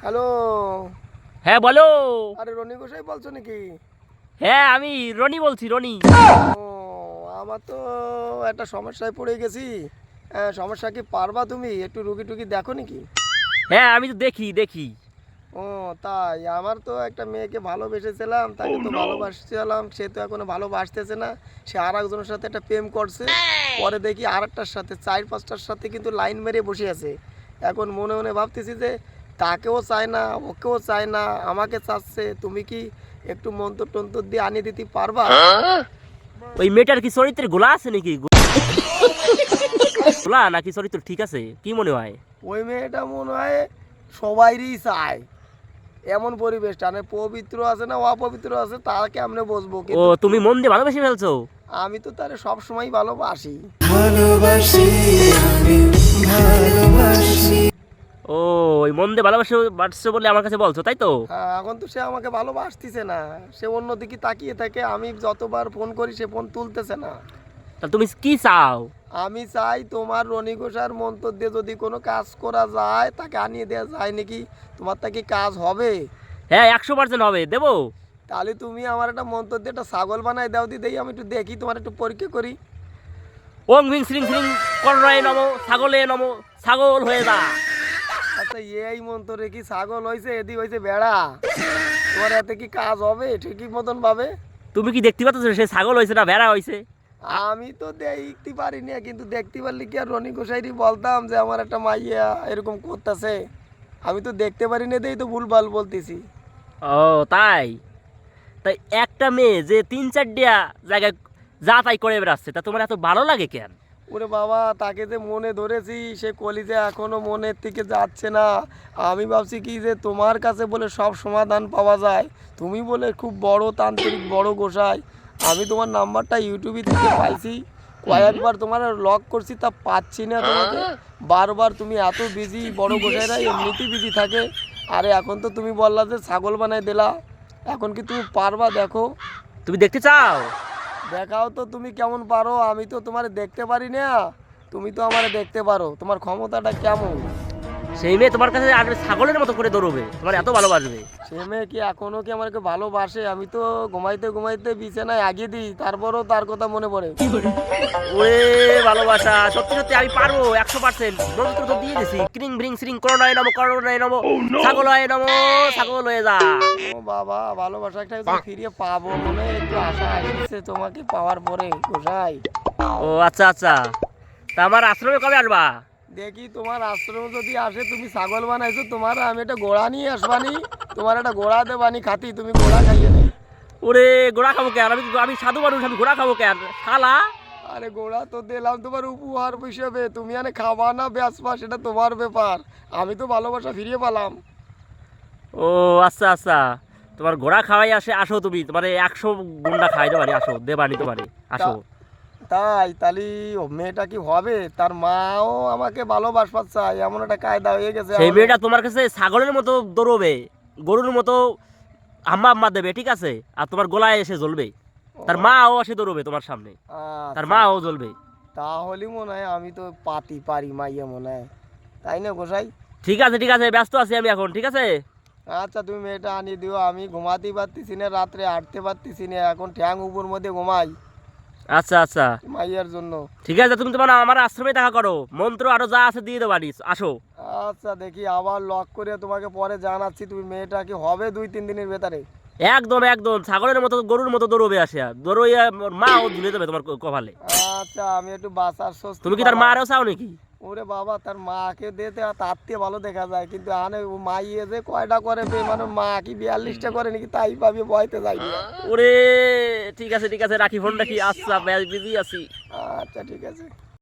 Hello. হ্যাঁ বলো। আরে রনি গোসাই বলছো নাকি? হ্যাঁ আমি রনি বলছি, রনি। ও, আমার তো একটা সমস্যায় পড়ে গেছি। সমস্যা কি পারবা তুমি একটু রুগী টুগী দেখো নাকি? হ্যাঁ আমি তো দেখি দেখি। ও, তাই আমার তো একটা মেয়েকে ভালোবেসেছিলাম, তাকে তো ভালোবাসছিলাম, সে তো এখনো ভালোবাসতেছে না। সে আর একজনের সাথে একটা প্রেম করছে। পরে দেখি আর একটার সাথে, চার পাঁচটার সাথে কিন্তু লাইন মেরে বসে আছে। এখন মনে মনে ভাবতেছি যে তাকেও চায় না, ওকেও চায় না, আমাকে চাচ্ছে। তুমি কি একটু মন্তর টন্তর দিয়ে আনিয়ে দিতে পারবা? ওই মেয়েটার কি চরিত্রের গোলা আছে নাকি? গোলা নাকি চরিত্র ঠিক আছে, কি মনে হয়? ওই মেয়েটা মনে হয় সবাইরই চায়। এমন পরিবেশ টানে, পবিত্র আছে না অপবিত্র আছে তাকে আমরা বসবো, ও কিন্তু তুমি মন দিয়ে ভালোবেসে ফেলছো? আমি তো তারে সব সময় ভালোবাসি। ভালোবাসি আমি ভালোবাসি। ও ওই মন দিয়ে ভালোবাসে বাসছো বলে আমার কাছে বলছো, তাই তো? হ্যাঁ, এখন তো সে আমাকে ভালোবাসতেছে না, সে অন্যদিকে তাকিয়ে থাকে। আমি যতবার ফোন করি সে ফোন তুলতেছে না। তা তুমি কি চাও? আমি চাই তোমার রনি ঘোষার মন্তর দিয়ে যদি কোনো কাজ করা যায়, তাকে আনিয়ে দেওয়া যায় নাকি? তোমার তা কি কাজ হবে? হ্যাঁ 100% হবে, দেবো। তাহলে তুমি আমার একটা মন্তর দিয়ে একটা ছাগল বানাই দাও, দিই আমি একটু দেখি, তোমার একটু পরীক্ষা করি। ওং ভিং শ্রিং শ্রিং কররায় নমো ছাগলে নমো, ছাগল হয়ে যা। আচ্ছা, এই মন্তরে কি ছাগল হয়েছে, এদিক হয়েছে বেড়া? তোমার এতে কি কাজ হবে ঠিকই মতন ভাবে? তুমি কি দেখতে পাচ্ছ সে ছাগল হয়েছে না ভেড়া হয়েছে? আমি তো দেখতে পারি না, কিন্তু দেখতে পারলে কি আর রনি গোসাইরি বলতাম যে আমার একটা মাইয়া এরকম করতেছে? আমি তো দেখতে পারি না, দেই তো ভুলভাল বলতেছি। ও তাই? তাই একটা মেয়ে যে 3-4টা জায়গায় যা তাই করে বেড়াচ্ছে, তা তোমার এত ভালো লাগে কেন? ওরে বাবা, তাকে যে মনে ধরেছি সে কলিজা এখনো মনের থেকে যাচ্ছে না। আমি ভাবছি কি যে তোমার কাছে বলে সব সমাধান পাওয়া যায়, তুমি বলে খুব বড় তান্ত্রিক, বড় গোসাই। আমি তোমার নাম্বারটা ইউটিউবে থেকে পাইছি, কয়েকবার তোমার লক করছি, তা পাচ্ছি না তোমাকে। বারবার তুমি এত বিজি, বড় গোসাইরা এমনিতেই বিজি থাকে। আরে এখন তো তুমি বললা যে ছাগল বানাই দিলা, এখন কি তুমি পারবা? দেখো, তুমি দেখতে চাও? দেখাও তো তুমি কেমন পারো। আমি তো তোমার দেখতে পারি না, তুমি তো আমারে দেখতে পারো। তোমার ক্ষমতাটা কেমন? সেই মেয়ে তোমার কাছে আর ছাগলের মতো করে দৌড়বে, তোমার এত ভালোবাসবে। সে মেয়ে কি এখনো কি আমাকে ভালোবাসে? আমি তো ঘুমাইতে ঘুমাইতে বিছানায় আগিয়ে দিই, তারপরও তার কথা মনে পড়ে। ওরে ভালোবাসা, সত্যি সত্যি আমি পারবো 100%। মন্ত্র তো দিয়ে দিছি, ক্রিং ভ্রিং শ্রিং করোনায় নমো, করোনায় নমো, ছাগল হয়ে নমো, ছাগল হয়ে যা। ও বাবা, ভালোবাসাটা একটু ফিরিয়ে পাবো মনে একটু আশা আসছে তোমাকে পাওয়ার পরে গোসাই। ও আচ্ছা আচ্ছা, তা আমার আশ্রমে কবে আসবা? দেখি তোমার আশ্রম যদি আসে, তুমি ছাগল বানাইছো, তোমার আমি একটা গোড়া নিয়ে আসবানি, তোমার একটা গোড়া দেবানি খাতি, তুমি গোড়া খাইয়ে নেই। ওরে গোড়া খাবো কেন? আমি আমি সাধু মানুষ, আমি গোড়া খাবো কেন শালা? আরে গোড়া তো দিলাম তোমার উপহার হিসেবে, তুমি আনে খাবা না বেচবা সেটা তোমার ব্যাপার। আমি তো ভালোবাসা ফিরিয়ে পেলাম। ও আচ্ছা আচ্ছা, তোমার ঘোড়া খাওয়াই আসে, আসো তুমি, তোমার 100 গুন্ডা খাইতে পারি, আসো দেবানি তোমারে, আসো। তাই তাহলে ও মেয়েটা কি হবে? তার মাও আমাকে ভালোবাসবার চায়, এমন একটা কায়দা হয়ে গেছে সেই আমাদের। মেয়েটা তোমার কাছে ছাগলের মতো দৌড়বে, গরুর মতো হাম্মা হাম্মা দেবে, ঠিক আছে? আর তোমার গলায় এসে জ্বলবে, তার মাও এসে দৌড়বে তোমার সামনে, তার আচ্ছা, মাও জ্বলবে। তাহলে মনে হয় আমি তো পাতি পারি মাইয়া মনে হয়, তাই না গোসাই? ঠিক আছে, ব্যস্ত আছি আমি এখন, ঠিক আছে? আচ্ছা, তুমি মেয়েটা আনিয়ে দিও। আমি ঘুমাতেই পারতেছি না, রাত্রে হাঁটতে পারতেছি না, এখন ঠ্যাং উপর মধ্যে ঘুমাই আচ্ছা আচ্ছা মাইয়ার জন্য। ঠিক আছে, তুমি তোমার আমার আশ্রমে দেখা করো, মন্ত্র আরো যা আছে দিয়ে দেবানি, আসো। আচ্ছা, দেখি আবার লক করে তোমাকে পরে জানাচ্ছি। তুমি মেয়েটা কি হবে 2-3 দিনের ভেতরে? একদম একদম ছাগলের মতো গরুর মতো দৌড়বে, আসে দৌড়ইয়া মাও ঝুলে দেবে তোমার কপালে। আচ্ছা, আমি একটু বাঁচার স্বস্তি তুমি কি তার পালাম। মারেও চাও নাকি? ওরে বাবা, তার মাকে দিতে তার থেকে ভালো দেখা যায়, কিন্তু আনে ও মাইয়ে যে কয়টা করে মানে মা কি 42টা করে নাকি তাই ভাবি ভয়তে যাই না। ওরে ঠিক আছে রাখি ফোনটা, কি আচ্ছা বিজি আছি। আচ্ছা, ঠিক আছে।